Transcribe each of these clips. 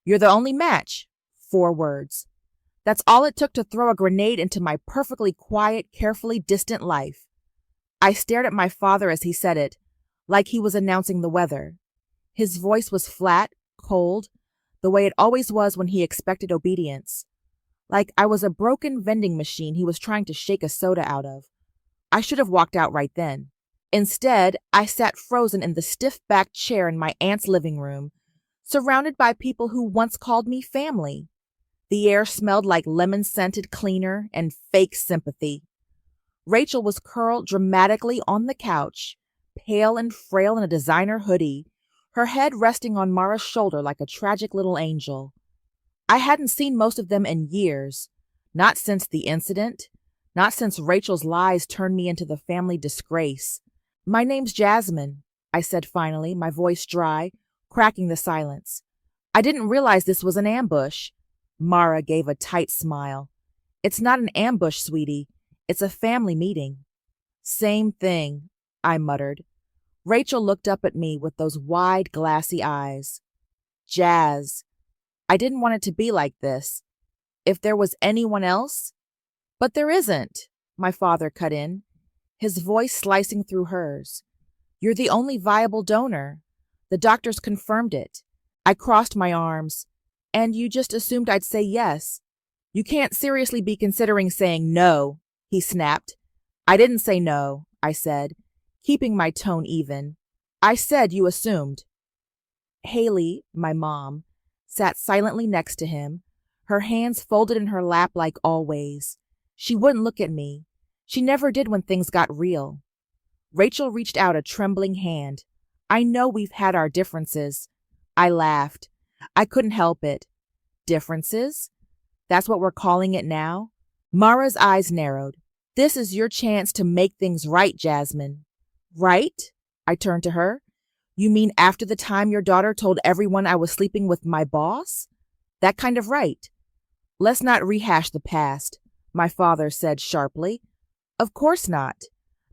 You're the only match. 4 words. That's all it took to throw a grenade into my perfectly quiet, carefully distant life. I stared at my father as he said it, like he was announcing the weather. His voice was flat, cold, the way it always was when he expected obedience. Like I was a broken vending machine he was trying to shake a soda out of. I should have walked out right then. Instead, I sat frozen in the stiff-backed chair in my aunt's living room, surrounded by people who once called me family. The air smelled like lemon-scented cleaner and fake sympathy. Rachel was curled dramatically on the couch, pale and frail in a designer hoodie, her head resting on Mara's shoulder like a tragic little angel. I hadn't seen most of them in years, not since the incident, not since Rachel's lies turned me into the family disgrace. "My name's Jasmine," I said finally, my voice dry, cracking the silence. "I didn't realize this was an ambush." Mara gave a tight smile. "It's not an ambush, sweetie. It's a family meeting." "Same thing," I muttered. Rachel looked up at me with those wide, glassy eyes. "Jazz, I didn't want it to be like this. If there was anyone else—" "But there isn't," my father cut in, his voice slicing through hers. "You're the only viable donor. The doctors confirmed it." I crossed my arms. "And you just assumed I'd say yes. You can't seriously be considering saying no," he snapped. "I didn't say no," I said, keeping my tone even. "I said you assumed." Haley, my mom, sat silently next to him, her hands folded in her lap like always. She wouldn't look at me. She never did when things got real. Rachel reached out a trembling hand. "I know we've had our differences." I laughed. I couldn't help it. "Differences? That's what we're calling it now?" Mara's eyes narrowed. "This is your chance to make things right, Jasmine." "Right?" I turned to her. "You mean after the time your daughter told everyone I was sleeping with my boss? That kind of right." "Let's not rehash the past," my father said sharply. "Of course not.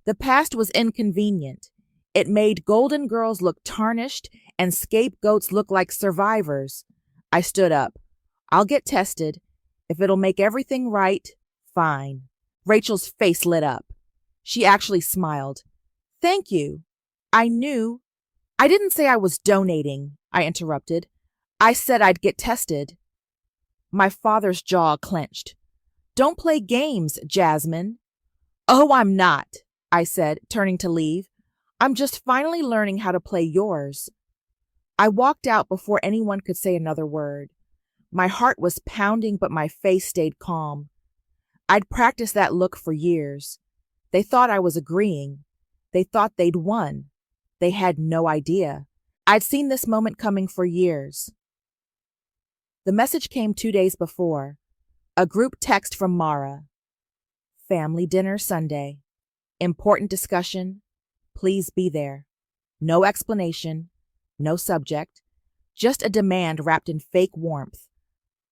The past was inconvenient. It made golden girls look tarnished and scapegoats look like survivors." I stood up. "I'll get tested. If it'll make everything right, fine." Rachel's face lit up. She actually smiled. "Thank you. I knew—" "I didn't say I was donating," I interrupted. "I said I'd get tested." My father's jaw clenched. "Don't play games, Jasmine." "Oh, I'm not," I said, turning to leave. "I'm just finally learning how to play yours." I walked out before anyone could say another word. My heart was pounding, but my face stayed calm. I'd practiced that look for years. They thought I was agreeing. They thought they'd won. They had no idea. I'd seen this moment coming for years. The message came 2 days before. A group text from Mara. "Family dinner Sunday. Important discussion. Please be there." No explanation. No subject. Just a demand wrapped in fake warmth.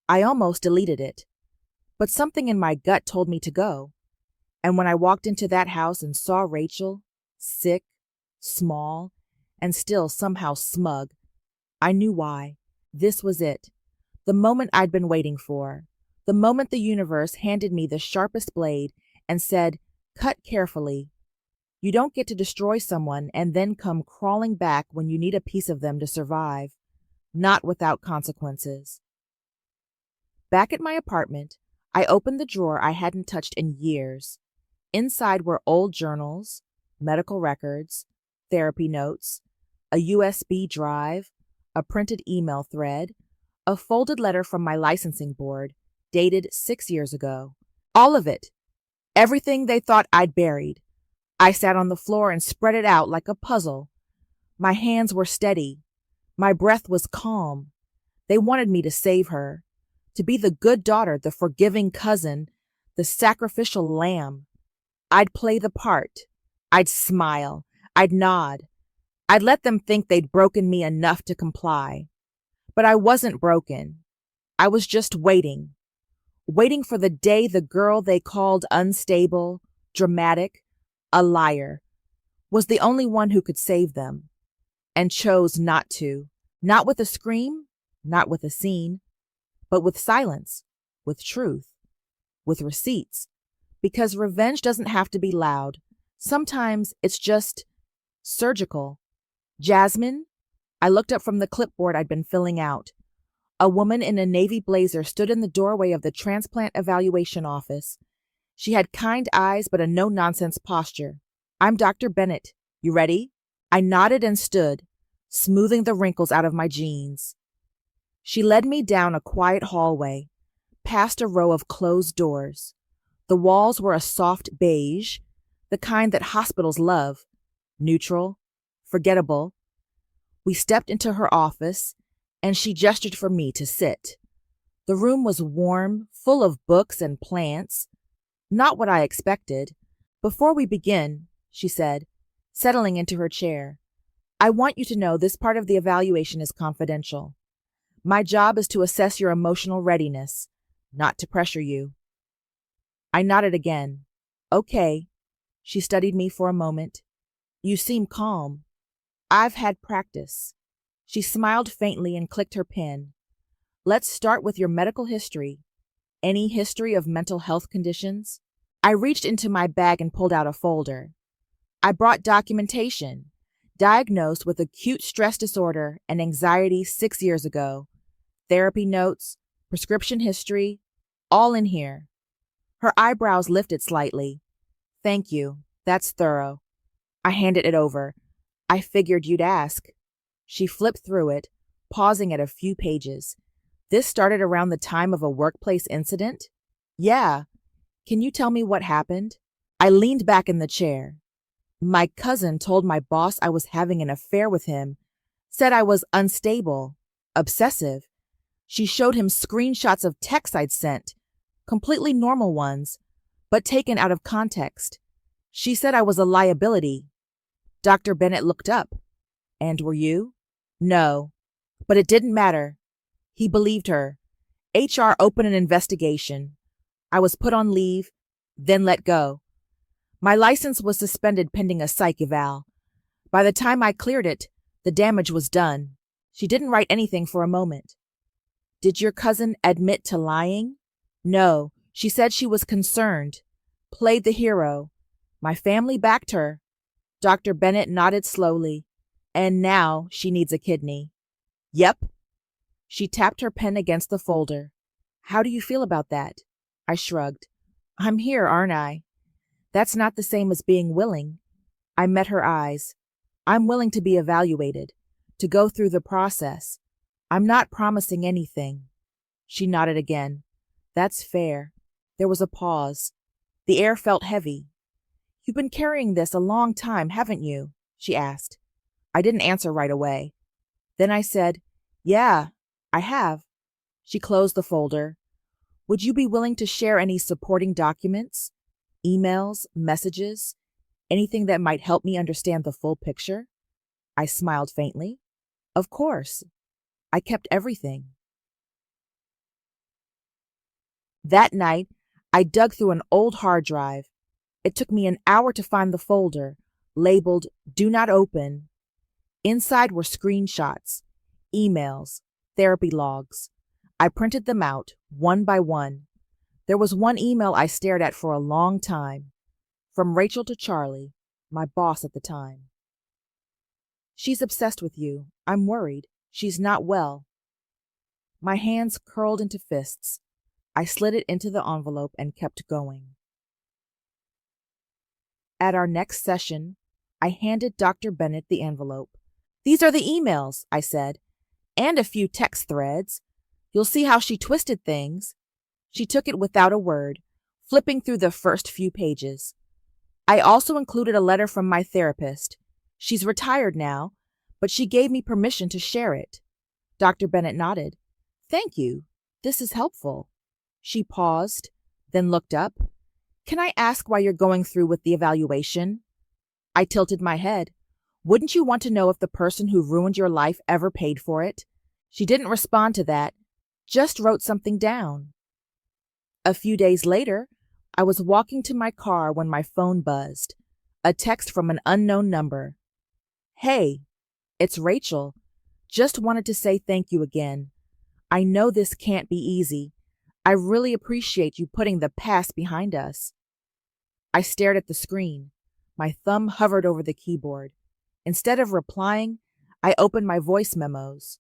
I almost deleted it. But something in my gut told me to go. And when I walked into that house and saw Rachel, sick, small, and still somehow smug, I knew why. This was it. The moment I'd been waiting for. The moment the universe handed me the sharpest blade and said, "Cut carefully. You don't get to destroy someone and then come crawling back when you need a piece of them to survive. Not without consequences." Back at my apartment, I opened the drawer I hadn't touched in years. Inside were old journals, medical records, therapy notes, a USB drive, a printed email thread, a folded letter from my licensing board, dated 6 years ago. All of it. Everything they thought I'd buried. I sat on the floor and spread it out like a puzzle. My hands were steady. My breath was calm. They wanted me to save her, to be the good daughter, the forgiving cousin, the sacrificial lamb. I'd play the part. I'd smile. I'd nod. I'd let them think they'd broken me enough to comply. But I wasn't broken. I was just waiting. Waiting for the day the girl they called unstable, dramatic, a liar, was the only one who could save them. And chose not to. Not with a scream, not with a scene, but with silence, with truth, with receipts. Because revenge doesn't have to be loud. Sometimes it's just surgical. Jasmine? I looked up from the clipboard I'd been filling out. A woman in a navy blazer stood in the doorway of the transplant evaluation office. She had kind eyes but a no-nonsense posture. I'm Dr. Bennett. You ready? I nodded and stood, smoothing the wrinkles out of my jeans. She led me down a quiet hallway, past a row of closed doors. The walls were a soft beige, the kind that hospitals love, neutral, forgettable. We stepped into her office, and she gestured for me to sit. The room was warm, full of books and plants. Not what I expected. Before we begin, she said, settling into her chair, I want you to know this part of the evaluation is confidential. My job is to assess your emotional readiness, not to pressure you. I nodded again. Okay. She studied me for a moment. You seem calm. I've had practice. She smiled faintly and clicked her pen. Let's start with your medical history. Any history of mental health conditions? I reached into my bag and pulled out a folder. I brought documentation. Diagnosed with acute stress disorder and anxiety 6 years ago. Therapy notes, prescription history, all in here. Her eyebrows lifted slightly. Thank you. That's thorough. I handed it over. I figured you'd ask. She flipped through it, pausing at a few pages. This started around the time of a workplace incident? Yeah. Can you tell me what happened? I leaned back in the chair. My cousin told my boss I was having an affair with him, said I was unstable, obsessive. She showed him screenshots of texts I'd sent, completely normal ones, but taken out of context. She said I was a liability. Dr. Bennett looked up. And were you? No, but it didn't matter. He believed her. HR opened an investigation. I was put on leave, then let go. My license was suspended pending a psych eval. By the time I cleared it, the damage was done. She didn't write anything for a moment. Did your cousin admit to lying? No, she said she was concerned. Played the hero. My family backed her. Dr. Bennett nodded slowly. And now she needs a kidney. Yep. She tapped her pen against the folder. How do you feel about that? I shrugged. I'm here, aren't I? That's not the same as being willing. I met her eyes. I'm willing to be evaluated, to go through the process. I'm not promising anything. She nodded again. That's fair. There was a pause. The air felt heavy. You've been carrying this a long time, haven't you? She asked. I didn't answer right away. Then I said, Yeah, I have. She closed the folder. Would you be willing to share any supporting documents? Emails, messages, anything that might help me understand the full picture? I smiled faintly. Of course. I kept everything. That night, I dug through an old hard drive. It took me an hour to find the folder, labeled Do Not Open. Inside were screenshots, emails, therapy logs. I printed them out, one by one. There was one email I stared at for a long time, from Rachel to Charlie, my boss at the time. She's obsessed with you. I'm worried. She's not well. My hands curled into fists. I slid it into the envelope and kept going. At our next session, I handed Dr. Bennett the envelope. These are the emails, I said, and a few text threads. You'll see how she twisted things. She took it without a word, flipping through the first few pages. I also included a letter from my therapist. She's retired now, but she gave me permission to share it. Dr. Bennett nodded. Thank you. This is helpful. She paused, then looked up. Can I ask why you're going through with the evaluation? I tilted my head. Wouldn't you want to know if the person who ruined your life ever paid for it? She didn't respond to that, just wrote something down. A few days later, I was walking to my car when my phone buzzed. A text from an unknown number. Hey, it's Rachel. Just wanted to say thank you again. I know this can't be easy. I really appreciate you putting the past behind us. I stared at the screen. My thumb hovered over the keyboard. Instead of replying, I opened my voice memos.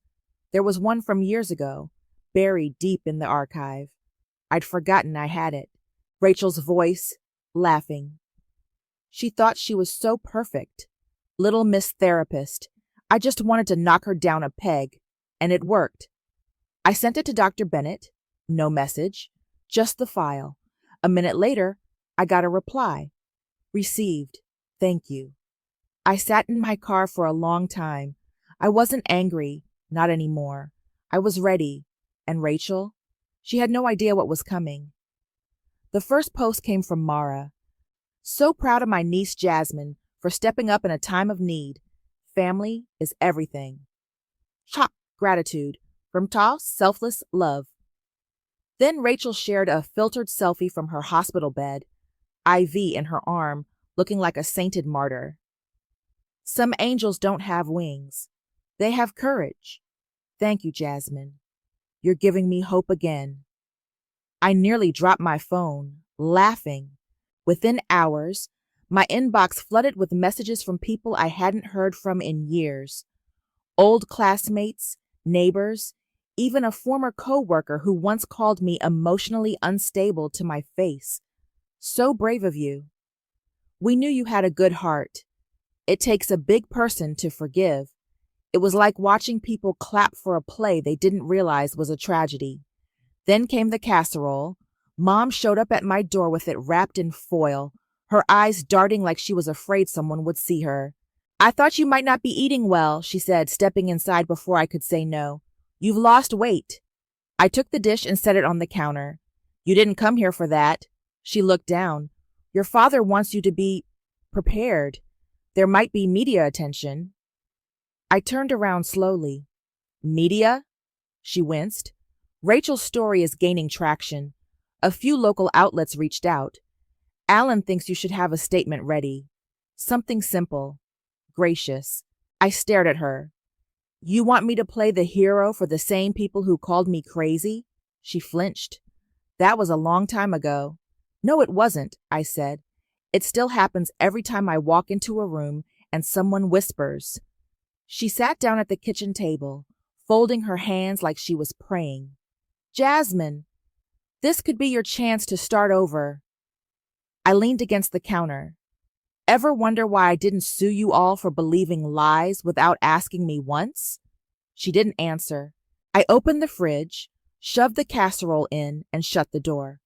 There was one from years ago, buried deep in the archive. I'd forgotten I had it. Rachel's voice, laughing. She thought she was so perfect. Little Miss Therapist. I just wanted to knock her down a peg, and it worked. I sent it to Dr. Bennett. No message, just the file. A minute later, I got a reply. Received. Thank you. I sat in my car for a long time. I wasn't angry, not anymore. I was ready. And Rachel? She had no idea what was coming. The first post came from Mara. So proud of my niece Jasmine for stepping up in a time of need. Family is everything. Chop, gratitude. From Toss, selfless love. Then Rachel shared a filtered selfie from her hospital bed, IV in her arm, looking like a sainted martyr. Some angels don't have wings. They have courage. Thank you, Jasmine. You're giving me hope again. I nearly dropped my phone, laughing. Within hours, my inbox flooded with messages from people I hadn't heard from in years. Old classmates, neighbors, even a former co-worker who once called me emotionally unstable to my face. So brave of you. We knew you had a good heart. It takes a big person to forgive. It was like watching people clap for a play they didn't realize was a tragedy. Then came the casserole. Mom showed up at my door with it wrapped in foil, her eyes darting like she was afraid someone would see her. I thought you might not be eating well, she said, stepping inside before I could say no. You've lost weight. I took the dish and set it on the counter. You didn't come here for that. She looked down. Your father wants you to be prepared. There might be media attention. I turned around slowly. Media? She winced. Rachel's story is gaining traction. A few local outlets reached out. Alan thinks you should have a statement ready. Something simple. Gracious. I stared at her. You want me to play the hero for the same people who called me crazy? She flinched. That was a long time ago. No, it wasn't, I said. It still happens every time I walk into a room and someone whispers. She sat down at the kitchen table, folding her hands like she was praying. Jasmine, this could be your chance to start over. I leaned against the counter. Ever wonder why I didn't sue you all for believing lies without asking me once? She didn't answer. I opened the fridge, shoved the casserole in, and shut the door.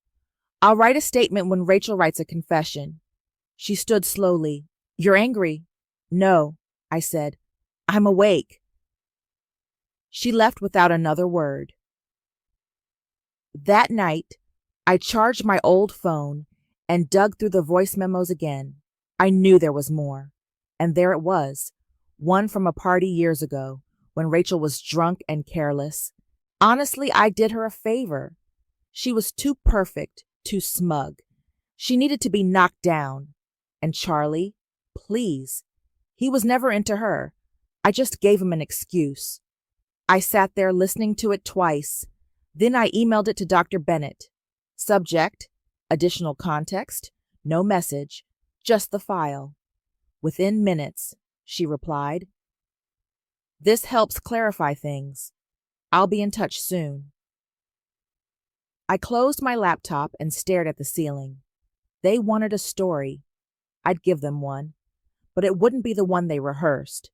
I'll write a statement when Rachel writes a confession. She stood slowly. You're angry? No, I said. I'm awake. She left without another word. That night, I charged my old phone and dug through the voice memos again. I knew there was more. And there it was, one from a party years ago when Rachel was drunk and careless. Honestly, I did her a favor. She was too perfect, too smug. She needed to be knocked down. And Charlie, please. He was never into her. I just gave him an excuse. I sat there listening to it twice. Then I emailed it to Dr. Bennett. Subject, additional context, no message, just the file. Within minutes, she replied. This helps clarify things. I'll be in touch soon. I closed my laptop and stared at the ceiling. They wanted a story. I'd give them one, but it wouldn't be the one they rehearsed.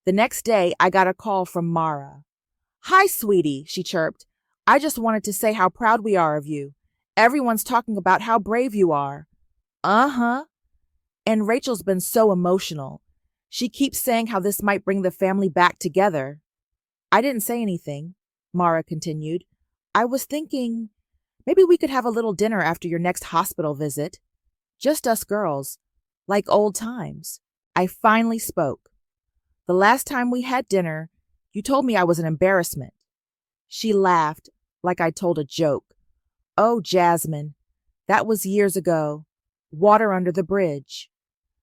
The next day, I got a call from Mara. Hi, sweetie, she chirped. I just wanted to say how proud we are of you. Everyone's talking about how brave you are. Uh-huh. And Rachel's been so emotional. She keeps saying how this might bring the family back together. I didn't say anything, Mara continued. I was thinking maybe we could have a little dinner after your next hospital visit. Just us girls, like old times. I finally spoke. The last time we had dinner, you told me I was an embarrassment. She laughed like I told a joke. Oh, Jasmine, that was years ago. Water under the bridge.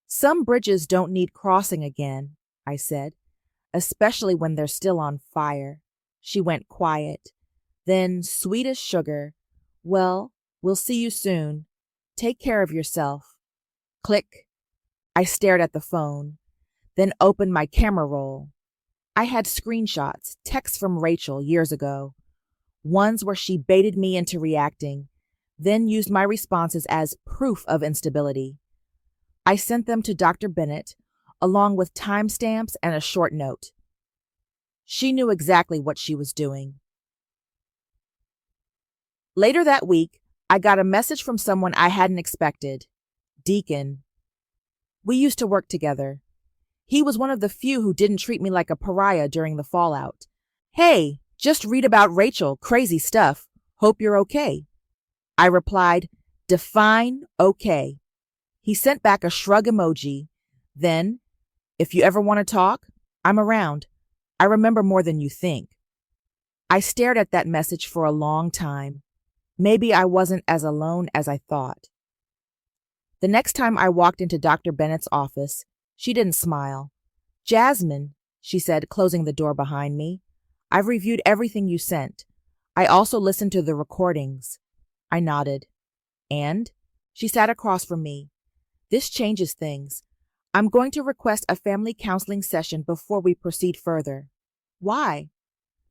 Some bridges don't need crossing again, I said, especially when they're still on fire. She went quiet. Then, sweet as sugar, "Well, we'll see you soon. Take care of yourself." Click. I stared at the phone, then opened my camera roll. I had screenshots, texts from Rachel years ago, ones where she baited me into reacting, then used my responses as proof of instability. I sent them to Dr. Bennett, along with timestamps and a short note. She knew exactly what she was doing. Later that week, I got a message from someone I hadn't expected. Deacon. We used to work together. He was one of the few who didn't treat me like a pariah during the fallout. "Hey, just read about Rachel, crazy stuff. Hope you're okay." I replied, "Define okay." He sent back a shrug emoji. Then, "If you ever want to talk, I'm around. I remember more than you think." I stared at that message for a long time. Maybe I wasn't as alone as I thought. The next time I walked into Dr. Bennett's office, she didn't smile. "Jasmine," she said, closing the door behind me, "I've reviewed everything you sent. I also listened to the recordings." I nodded. "And?" She sat across from me. "This changes things. I'm going to request a family counseling session before we proceed further." "Why?"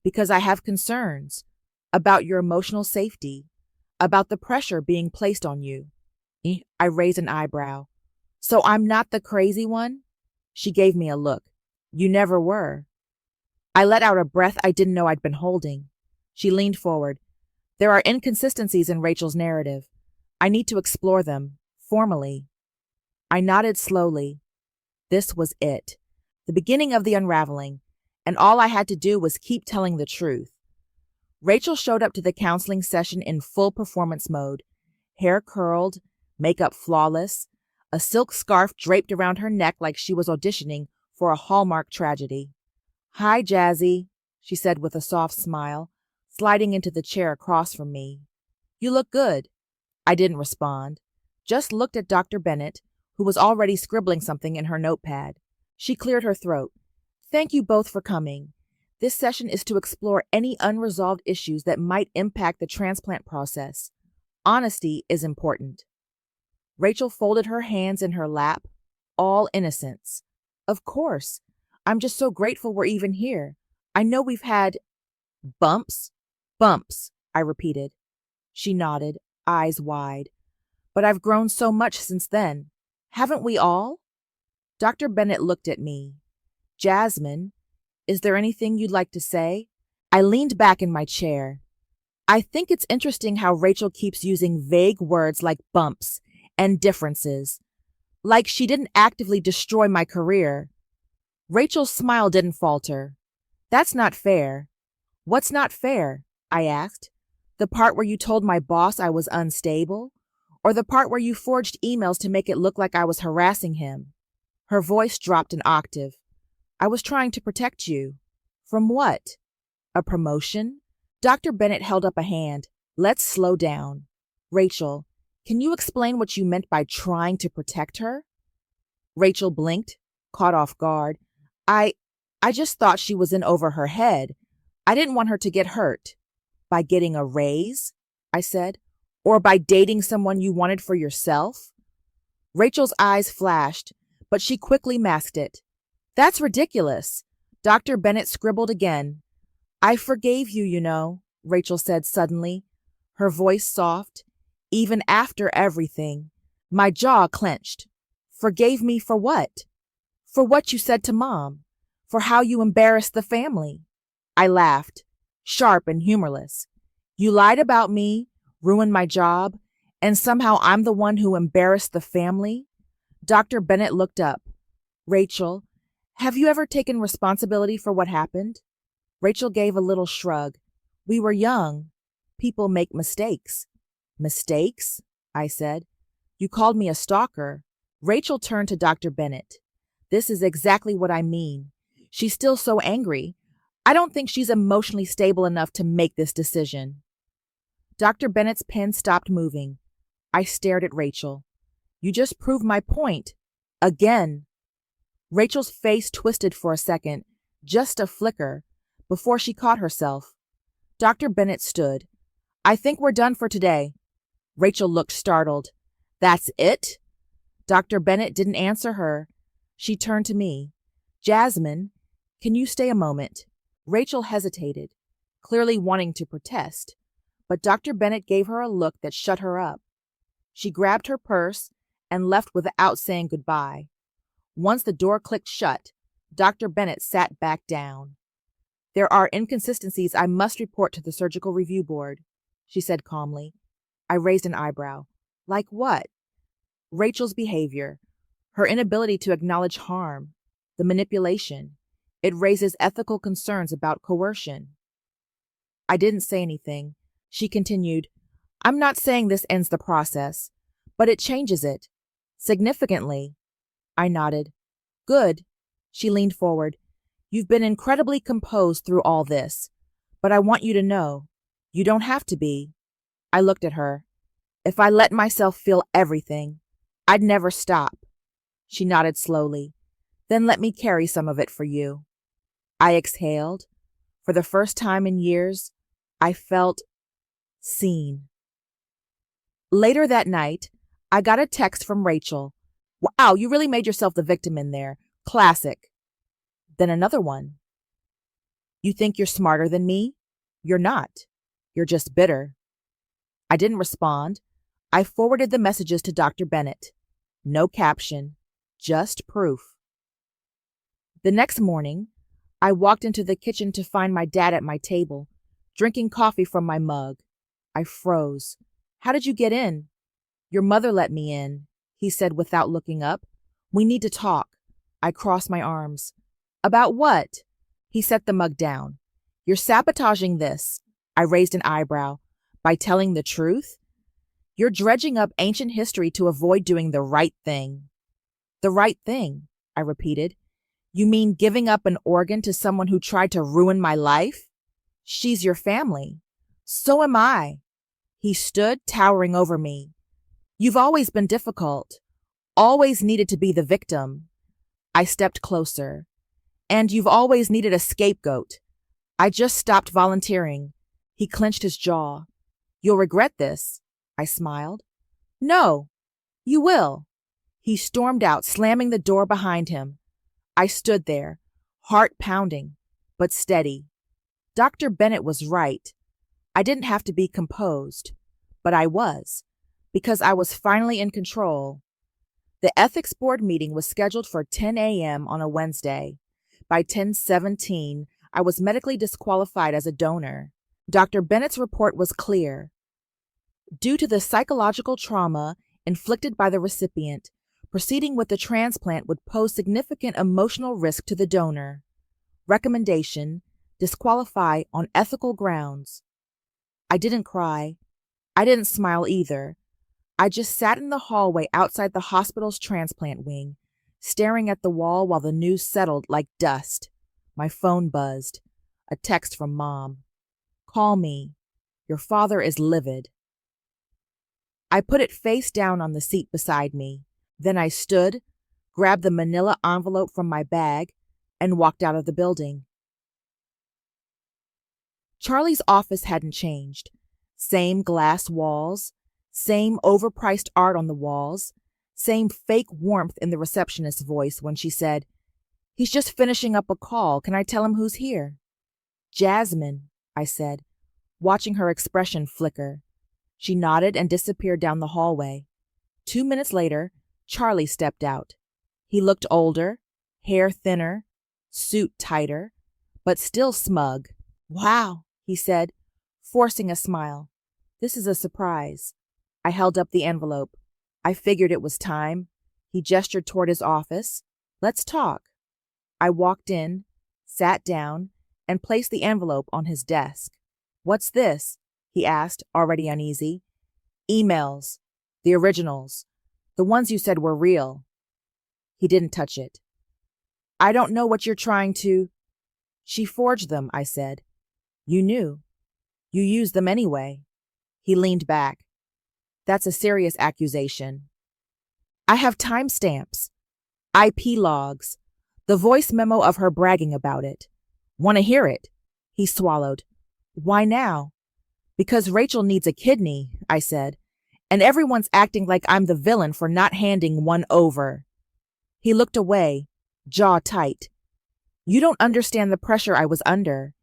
"Because I have concerns about your emotional safety, about the pressure being placed on you." I raised an eyebrow. "So I'm not the crazy one?" She gave me a look. "You never were." I let out a breath I didn't know I'd been holding. She leaned forward. "There are inconsistencies in Rachel's narrative. I need to explore them, formally." I nodded slowly. This was it, the beginning of the unraveling, and all I had to do was keep telling the truth. Rachel showed up to the counseling session in full performance mode, hair curled, makeup flawless, a silk scarf draped around her neck like she was auditioning for a Hallmark tragedy. "Hi, Jazzy," she said with a soft smile, sliding into the chair across from me. "You look good." I didn't respond, just looked at Dr. Bennett, who was already scribbling something in her notepad. She cleared her throat. "Thank you both for coming. This session is to explore any unresolved issues that might impact the transplant process. Honesty is important." Rachel folded her hands in her lap, all innocence. "Of course. I'm just so grateful we're even here. I know we've had bumps." "Bumps," I repeated. She nodded, eyes wide. "But I've grown so much since then. Haven't we all?" Dr. Bennett looked at me. "Jasmine, is there anything you'd like to say?" I leaned back in my chair. "I think it's interesting how Rachel keeps using vague words like bumps and differences, like she didn't actively destroy my career." Rachel's smile didn't falter. "That's not fair." "What's not fair?" I asked. "The part where you told my boss I was unstable? Or the part where you forged emails to make it look like I was harassing him?" Her voice dropped an octave. "I was trying to protect you." "From what? A promotion?" Dr. Bennett held up a hand. "Let's slow down. Rachel, can you explain what you meant by trying to protect her?" Rachel blinked, caught off guard. I just thought she was in over her head. I didn't want her to get hurt." "By getting a raise?" I said. "Or by dating someone you wanted for yourself?" Rachel's eyes flashed, but she quickly masked it. "That's ridiculous." Dr. Bennett scribbled again. "I forgave you, you know," Rachel said suddenly, her voice soft. "Even after everything." My jaw clenched. "Forgave me for what?" "For what you said to Mom. For how you embarrassed the family." I laughed, sharp and humorless. "You lied about me, ruined my job, and somehow I'm the one who embarrassed the family?" Dr. Bennett looked up. "Rachel, have you ever taken responsibility for what happened?" Rachel gave a little shrug. "We were young. People make mistakes." "Mistakes?" I said. "You called me a stalker." Rachel turned to Dr. Bennett. "This is exactly what I mean. She's still so angry. I don't think she's emotionally stable enough to make this decision." Dr. Bennett's pen stopped moving. I stared at Rachel. "You just proved my point. Again." Rachel's face twisted for a second, just a flicker, Before she caught herself, Dr. Bennett stood. I think we're done for today. Rachel looked startled. That's it? Dr. Bennett didn't answer her. She turned to me. Jasmine, can you stay a moment? Rachel hesitated, clearly wanting to protest, but Dr. Bennett gave her a look that shut her up. She grabbed her purse and left without saying goodbye. Once the door clicked shut, Dr. Bennett sat back down. There are inconsistencies I must report to the surgical review board, she said calmly. I raised an eyebrow. Like what? Rachel's behavior, her inability to acknowledge harm, the manipulation. It raises ethical concerns about coercion. I didn't say anything. She continued, I'm not saying this ends the process, but it changes it. Significantly. I nodded. Good. She leaned forward. You've been incredibly composed through all this, but I want you to know, you don't have to be. I looked at her. If I let myself feel everything, I'd never stop. She nodded slowly. Then let me carry some of it for you. I exhaled. For the first time in years, I felt seen. Later that night, I got a text from Rachel. Wow, you really made yourself the victim in there. Classic. Then another one. You think you're smarter than me? You're not. You're just bitter. I didn't respond. I forwarded the messages to Dr. Bennett. No caption, just proof. The next morning, I walked into the kitchen to find my dad at my table, drinking coffee from my mug. I froze. How did you get in? Your mother let me in, he said without looking up. We need to talk. I crossed my arms. About what? He set the mug down. You're sabotaging this. I raised an eyebrow. By telling the truth? You're dredging up ancient history to avoid doing the right thing. The right thing, I repeated. You mean giving up an organ to someone who tried to ruin my life? She's your family. So am I. He stood, towering over me. You've always been difficult. Always needed to be the victim. I stepped closer. And you've always needed a scapegoat. I just stopped volunteering. He clenched his jaw. You'll regret this. I smiled. No, you will. He stormed out, slamming the door behind him. I stood there, heart pounding, but steady. Dr. Bennett was right. I didn't have to be composed, but I was, because I was finally in control. The ethics board meeting was scheduled for 10 a.m. on a Wednesday. By 10:17, I was medically disqualified as a donor. Dr. Bennett's report was clear. Due to the psychological trauma inflicted by the recipient, proceeding with the transplant would pose significant emotional risk to the donor. Recommendation: disqualify on ethical grounds. I didn't cry. I didn't smile either. I just sat in the hallway outside the hospital's transplant wing, staring at the wall while the news settled like dust. My phone buzzed. A text from Mom. Call me. Your father is livid. I put it face down on the seat beside me. Then I stood, grabbed the manila envelope from my bag, and walked out of the building. Charlie's office hadn't changed. Same glass walls, same overpriced art on the walls, same fake warmth in the receptionist's voice when she said, He's just finishing up a call. Can I tell him who's here? Jasmine, I said, watching her expression flicker. She nodded and disappeared down the hallway. 2 minutes later, Charlie stepped out. He looked older, hair thinner, suit tighter, but still smug. Wow, he said, forcing a smile. This is a surprise. I held up the envelope. I figured it was time. He gestured toward his office. Let's talk. I walked in, sat down, and placed the envelope on his desk. What's this? He asked, already uneasy. Emails. The originals. The ones you said were real. He didn't touch it. I don't know what you're trying to... She forged them, I said. You knew. You used them anyway. He leaned back. That's a serious accusation. I have timestamps, IP logs, the voice memo of her bragging about it. Want to hear it? He swallowed. Why now? Because Rachel needs a kidney, I said, and everyone's acting like I'm the villain for not handing one over. He looked away, jaw tight. You don't understand the pressure I was under.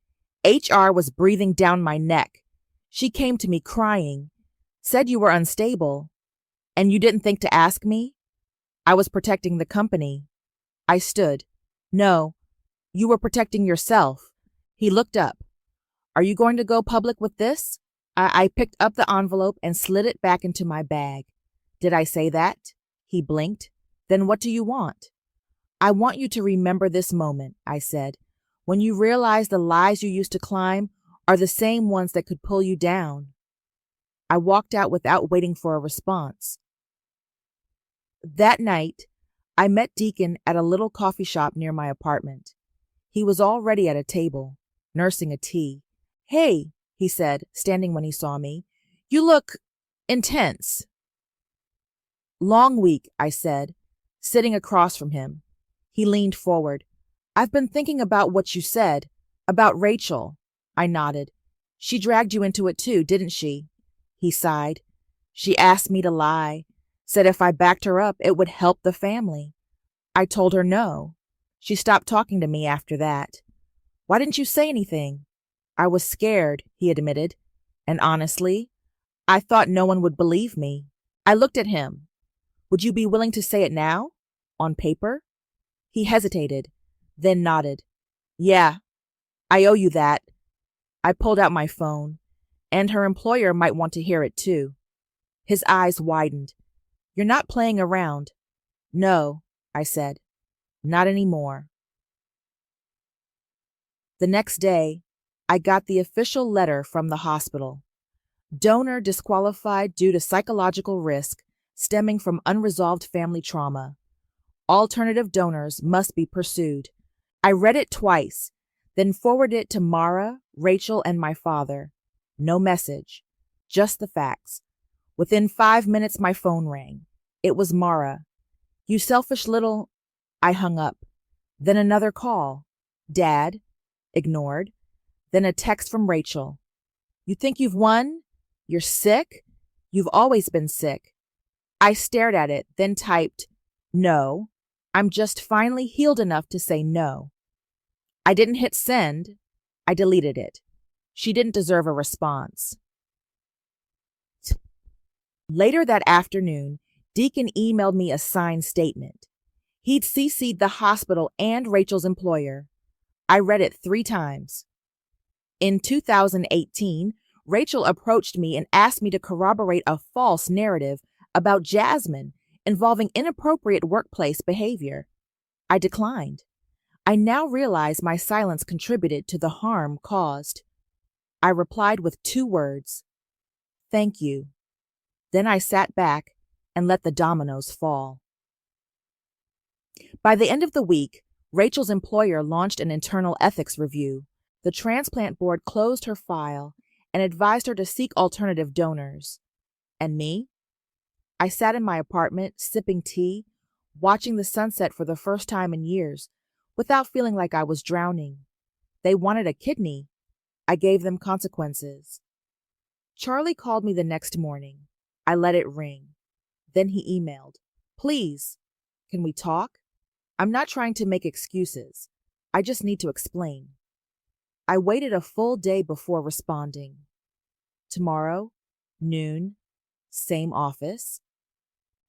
HR was breathing down my neck. She came to me crying, said you were unstable, and you didn't think to ask me? I was protecting the company. I stood. No, you were protecting yourself. He looked up. Are you going to go public with this? I picked up the envelope and slid it back into my bag. Did I say that? He blinked. Then what do you want? I want you to remember this moment, I said, when you realize the lies you used to climb are the same ones that could pull you down. I walked out without waiting for a response. That night, I met Deacon at a little coffee shop near my apartment. He was already at a table, nursing a tea. Hey, he said, standing when he saw me. You look intense. Long week, I said, sitting across from him. He leaned forward. I've been thinking about what you said, about Rachel. I nodded. She dragged you into it too, didn't she? He sighed. She asked me to lie, said if I backed her up, it would help the family. I told her no. She stopped talking to me after that. Why didn't you say anything? I was scared, he admitted, and honestly, I thought no one would believe me. I looked at him. Would you be willing to say it now? On paper? He hesitated, then nodded. Yeah, I owe you that. I pulled out my phone, and her employer might want to hear it too. His eyes widened. You're not playing around. No, I said, not anymore. The next day, I got the official letter from the hospital. Donor disqualified due to psychological risk stemming from unresolved family trauma. Alternative donors must be pursued. I read it twice, then forwarded it to Mara, Rachel, and my father. No message, just the facts. Within 5 minutes, my phone rang. It was Mara. You selfish little... I hung up. Then another call. Dad. Ignored. Then a text from Rachel. You think you've won? You're sick? You've always been sick. I stared at it, then typed, no. I'm just finally healed enough to say no. I didn't hit send. I deleted it. She didn't deserve a response. Later that afternoon, Deacon emailed me a signed statement. He'd CC'd the hospital and Rachel's employer. I read it 3 times. In 2018, Rachel approached me and asked me to corroborate a false narrative about Jasmine involving inappropriate workplace behavior. I declined. I now realize my silence contributed to the harm caused. I replied with 2 words, thank you. Then I sat back and let the dominoes fall. By the end of the week, Rachel's employer launched an internal ethics review. The transplant board closed her file and advised her to seek alternative donors. And me? I sat in my apartment, sipping tea, watching the sunset for the first time in years, without feeling like I was drowning. They wanted a kidney. I gave them consequences. Charlie called me the next morning. I let it ring. Then he emailed. Please, can we talk? I'm not trying to make excuses. I just need to explain. I waited a full day before responding. Tomorrow, noon, same office.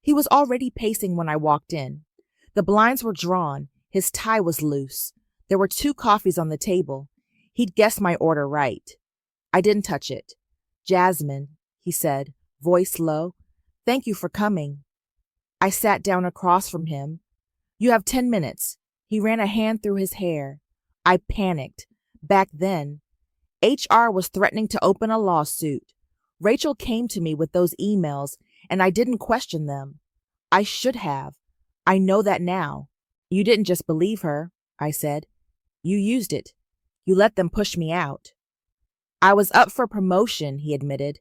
He was already pacing when I walked in. The blinds were drawn. His tie was loose. There were 2 coffees on the table. He'd guessed my order right. I didn't touch it. Jasmine, he said, voice low, thank you for coming. I sat down across from him. You have 10 minutes. He ran a hand through his hair. I panicked. Back then, HR was threatening to open a lawsuit. Rachel came to me with those emails, and I didn't question them. I should have. I know that now. You didn't just believe her, I said. You used it. You let them push me out. I was up for promotion, he admitted.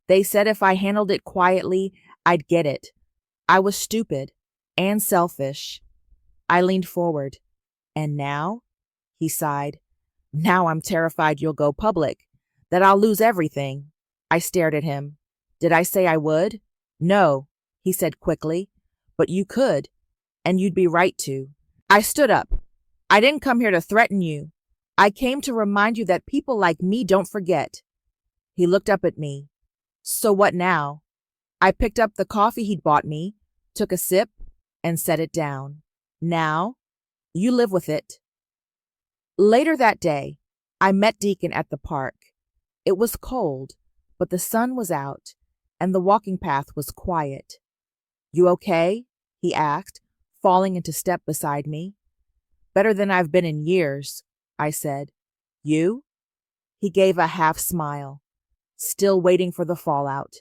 They said if I handled it quietly, I'd get it. I was stupid and selfish. I leaned forward. And now? He sighed. Now I'm terrified you'll go public, that I'll lose everything. I stared at him. Did I say I would? No, he said quickly, but you could, and you'd be right to. I stood up. I didn't come here to threaten you. I came to remind you that people like me don't forget. He looked up at me. So what now? I picked up the coffee he'd bought me, took a sip, and set it down. Now, you live with it. Later that day, I met Deacon at the park. It was cold, but the sun was out, and the walking path was quiet. You okay? He asked, falling into step beside me. Better than I've been in years, I said. You? He gave a half smile. Still waiting for the fallout.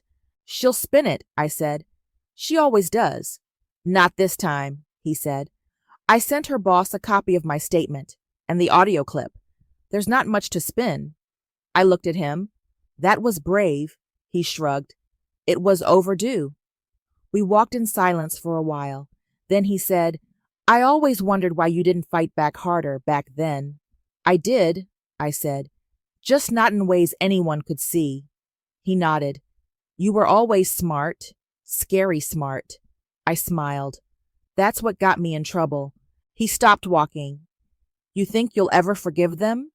She'll spin it, I said. She always does. Not this time, he said. I sent her boss a copy of my statement and the audio clip. There's not much to spin. I looked at him. That was brave, he shrugged. It was overdue. We walked in silence for a while. Then he said, I always wondered why you didn't fight back harder back then. I did, I said, just not in ways anyone could see. He nodded. You were always smart, scary smart. I smiled. That's what got me in trouble. He stopped walking. You think you'll ever forgive them?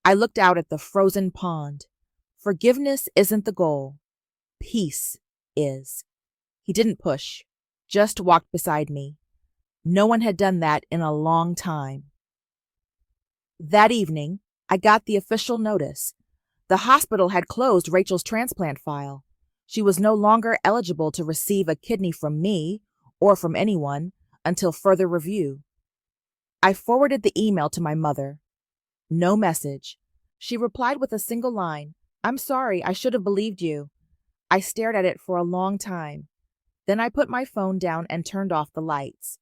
I looked out at the frozen pond. Forgiveness isn't the goal. Peace is. He didn't push, just walked beside me. No one had done that in a long time. That evening, I got the official notice. The hospital had closed Rachel's transplant file. She was no longer eligible to receive a kidney from me or from anyone until further review. I forwarded the email to my mother. No message. She replied with a single line. I'm sorry, I should have believed you. I stared at it for a long time. Then I put my phone down and turned off the lights.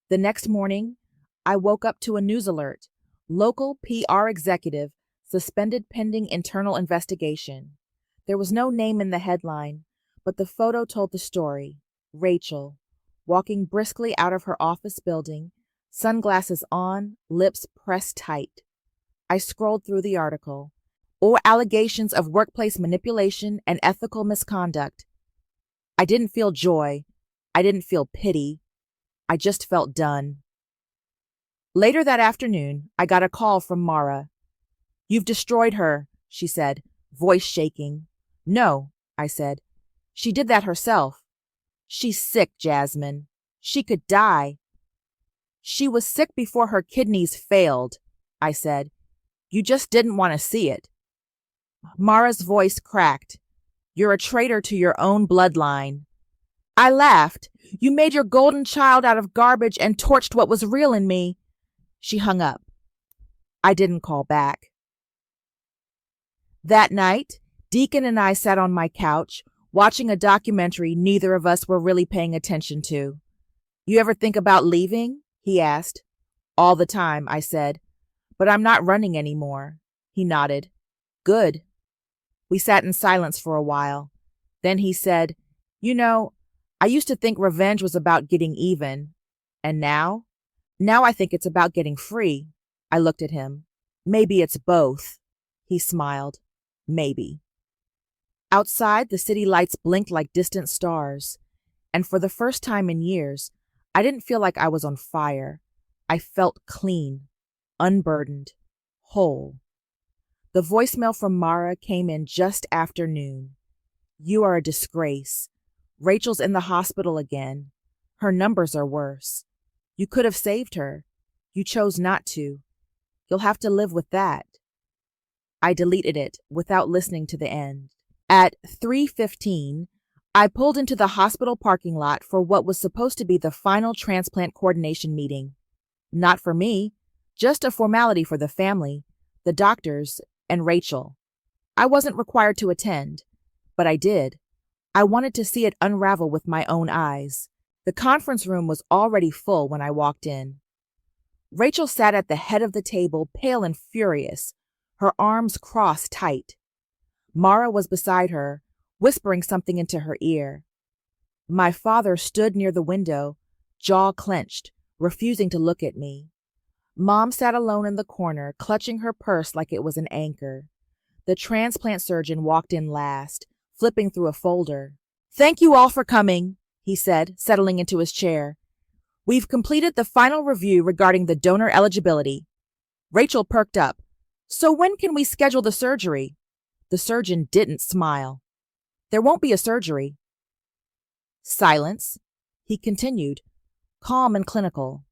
The next morning, I woke up to a news alert. Local PR executive suspended pending internal investigation. There was no name in the headline, but the photo told the story. Rachel, walking briskly out of her office building, sunglasses on, lips pressed tight. I scrolled through the article. Or allegations of workplace manipulation and ethical misconduct. I didn't feel joy. I didn't feel pity. I just felt done. Later that afternoon, I got a call from Mara. You've destroyed her, she said, voice shaking. No, I said. She did that herself. She's sick, Jasmine. She could die. She was sick before her kidneys failed, I said. You just didn't want to see it. Mara's voice cracked. You're a traitor to your own bloodline. I laughed. You made your golden child out of garbage and torched what was real in me. She hung up. I didn't call back. That night, Deacon and I sat on my couch, watching a documentary neither of us were really paying attention to. You ever think about leaving? He asked. All the time, I said. But I'm not running anymore. He nodded. Good. We sat in silence for a while. Then he said, You know, I used to think revenge was about getting even. And now? Now I think it's about getting free. I looked at him. Maybe it's both. He smiled. Maybe. Outside, the city lights blinked like distant stars. And for the first time in years, I didn't feel like I was on fire. I felt clean, unburdened, whole. The voicemail from Mara came in just after noon. You are a disgrace. Rachel's in the hospital again. Her numbers are worse. You could have saved her. You chose not to. You'll have to live with that. I deleted it without listening to the end. At 3:15, I pulled into the hospital parking lot for what was supposed to be the final transplant coordination meeting. Not for me, just a formality for the family, the doctors, and Rachel. I wasn't required to attend, but I did. I wanted to see it unravel with my own eyes. The conference room was already full when I walked in. Rachel sat at the head of the table, pale and furious, her arms crossed tight. Mara was beside her, whispering something into her ear. My father stood near the window, jaw clenched, refusing to look at me. Mom sat alone in the corner, clutching her purse like it was an anchor. The transplant surgeon walked in last, flipping through a folder. "Thank you all for coming," he said, settling into his chair. "We've completed the final review regarding the donor eligibility." Rachel perked up. "So when can we schedule the surgery?" The surgeon didn't smile. "There won't be a surgery." Silence. He continued, calm and clinical.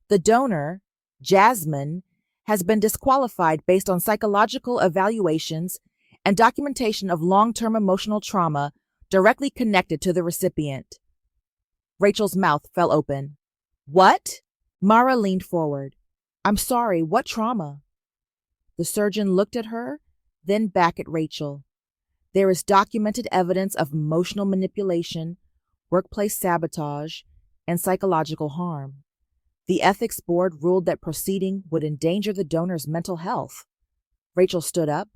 "The donor, Jasmine, has been disqualified based on psychological evaluations and documentation of long-term emotional trauma directly connected to the recipient." Rachel's mouth fell open. "What?" Mara leaned forward. "I'm sorry, what trauma?" The surgeon looked at her, then back at Rachel. "There is documented evidence of emotional manipulation, workplace sabotage, and psychological harm. The ethics board ruled that proceeding would endanger the donor's mental health." Rachel stood up.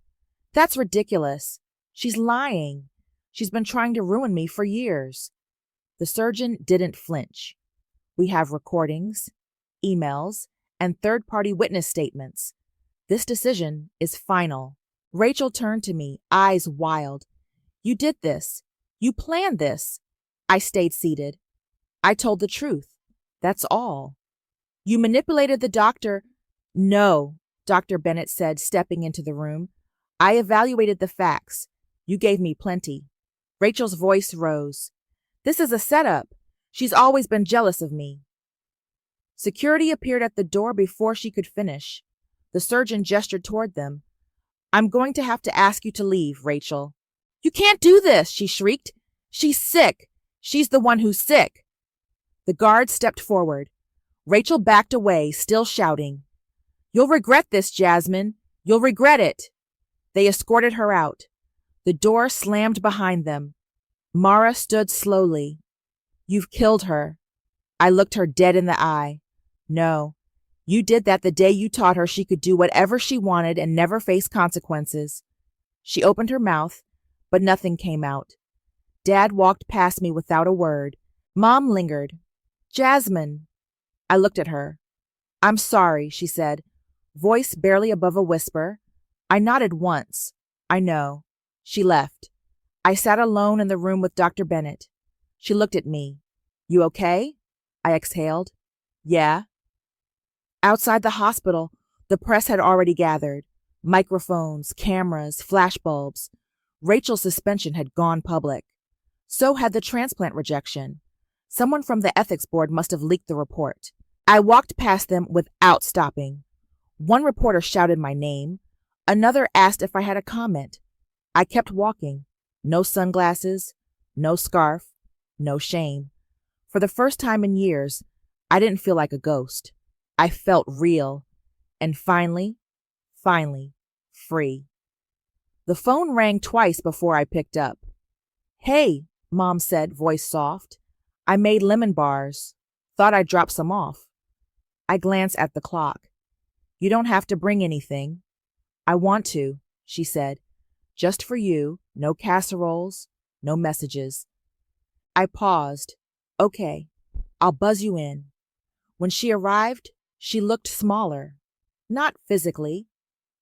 "That's ridiculous. She's lying. She's been trying to ruin me for years." The surgeon didn't flinch. "We have recordings, emails, and third-party witness statements. This decision is final." Rachel turned to me, eyes wild. "You did this. You planned this." I stayed seated. "I told the truth. That's all." "You manipulated the doctor." "No," Dr. Bennett said, stepping into the room. "I evaluated the facts. You gave me plenty." Rachel's voice rose. "This is a setup. She's always been jealous of me." Security appeared at the door before she could finish. The surgeon gestured toward them. "I'm going to have to ask you to leave, Rachel." "You can't do this," she shrieked. "She's sick. She's the one who's sick." The guard stepped forward. Rachel backed away, still shouting. "You'll regret this, Jasmine. You'll regret it." They escorted her out. The door slammed behind them. Mara stood slowly. "You've killed her." I looked her dead in the eye. "No, you did that the day you taught her she could do whatever she wanted and never face consequences." She opened her mouth, but nothing came out. Dad walked past me without a word. Mom lingered. "Jasmine." I looked at her. "I'm sorry," she said, voice barely above a whisper. I nodded once. "I know." She left. I sat alone in the room with Dr. Bennett. She looked at me. "You okay?" I exhaled. "Yeah." Outside the hospital, the press had already gathered. Microphones, cameras, flashbulbs. Rachel's suspension had gone public. So had the transplant rejection. Someone from the ethics board must have leaked the report. I walked past them without stopping. One reporter shouted my name. Another asked if I had a comment. I kept walking. No sunglasses, no scarf, no shame. For the first time in years, I didn't feel like a ghost. I felt real. And finally, free. The phone rang twice before I picked up. "Hey," Mom said, voice soft. "I made lemon bars. Thought I'd drop some off." I glanced at the clock. "You don't have to bring anything." "I want to," she said. "Just for you, no casseroles, no messages." I paused. "Okay, I'll buzz you in." When she arrived, she looked smaller. Not physically,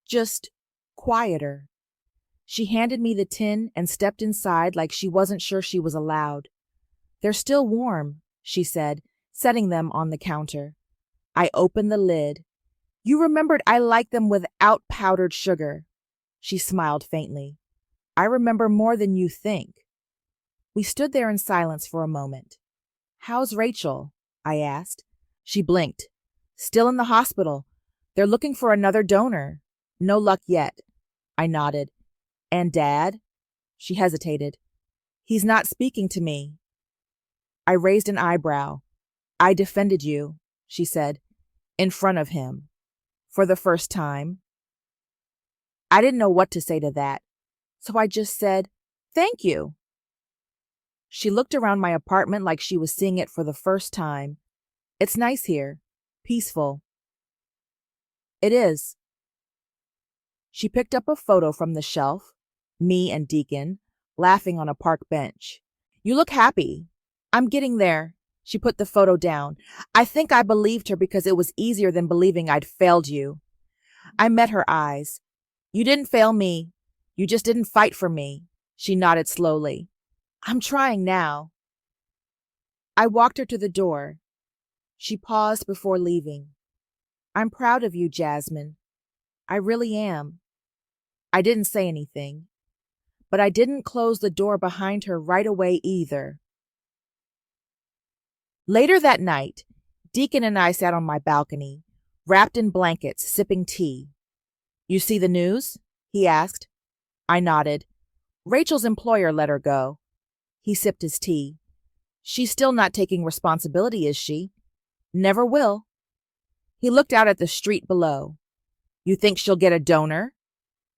just quieter. She handed me the tin and stepped inside like she wasn't sure she was allowed. "They're still warm," she said, setting them on the counter. I opened the lid. "You remembered I like them without powdered sugar." She smiled faintly. "I remember more than you think." We stood there in silence for a moment. "How's Rachel?" I asked. She blinked. "Still in the hospital. They're looking for another donor. No luck yet." I nodded. "And Dad?" She hesitated. "He's not speaking to me." I raised an eyebrow. "I defended you," she said, "in front of him. For the first time." I didn't know what to say to that, so I just said, "Thank you." She looked around my apartment like she was seeing it for the first time. "It's nice here. Peaceful." "It is." She picked up a photo from the shelf, me and Deacon, laughing on a park bench. "You look happy." "I'm getting there." She put the photo down. I think I believed her because it was easier than believing I'd failed you. I met her eyes. You didn't fail me. You just didn't fight for me. She nodded slowly. I'm trying now. I walked her to the door. She paused before leaving. I'm proud of you, Jasmine. I really am. I didn't say anything, but I didn't close the door behind her right away either. Later that night, Deacon and I sat on my balcony, wrapped in blankets, sipping tea. You see the news? He asked. I nodded. Rachel's employer let her go. He sipped his tea. She's still not taking responsibility, is she? Never will. He looked out at the street below. You think she'll get a donor?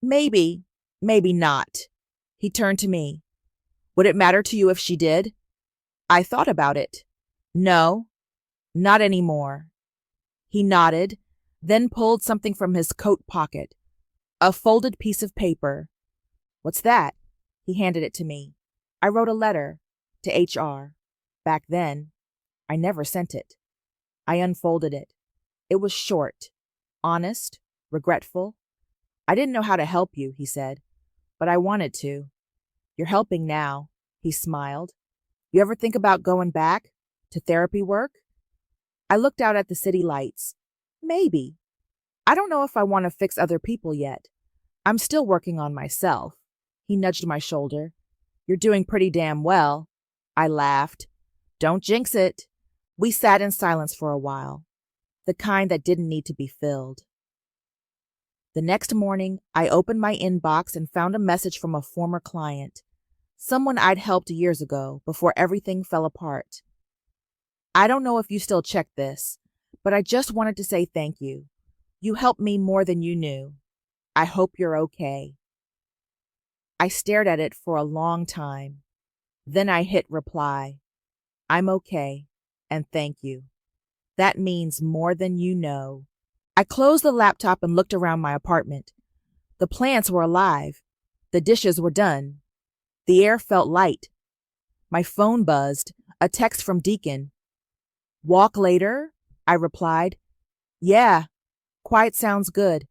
Maybe, maybe not. He turned to me. Would it matter to you if she did? I thought about it. No, not anymore. He nodded, then pulled something from his coat pocket. A folded piece of paper. What's that? He handed it to me. I wrote a letter to HR. Back then, I never sent it. I unfolded it. It was short, honest, regretful. I didn't know how to help you, he said, but I wanted to. You're helping now, he smiled. You ever think about going back to therapy work? I looked out at the city lights. Maybe. I don't know if I want to fix other people yet. I'm still working on myself. He nudged my shoulder. You're doing pretty damn well. I laughed. Don't jinx it. We sat in silence for a while, the kind that didn't need to be filled. The next morning, I opened my inbox and found a message from a former client, someone I'd helped years ago before everything fell apart. I don't know if you still check this, but I just wanted to say thank you. You helped me more than you knew. I hope you're okay. I stared at it for a long time. Then I hit reply. I'm okay, and thank you. That means more than you know. I closed the laptop and looked around my apartment. The plants were alive. The dishes were done. The air felt light. My phone buzzed, a text from Deacon. Walk later? I replied. Yeah, quiet sounds good.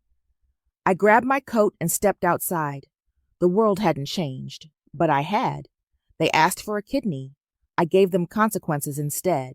I grabbed my coat and stepped outside. The world hadn't changed, but I had. They asked for a kidney. I gave them consequences instead.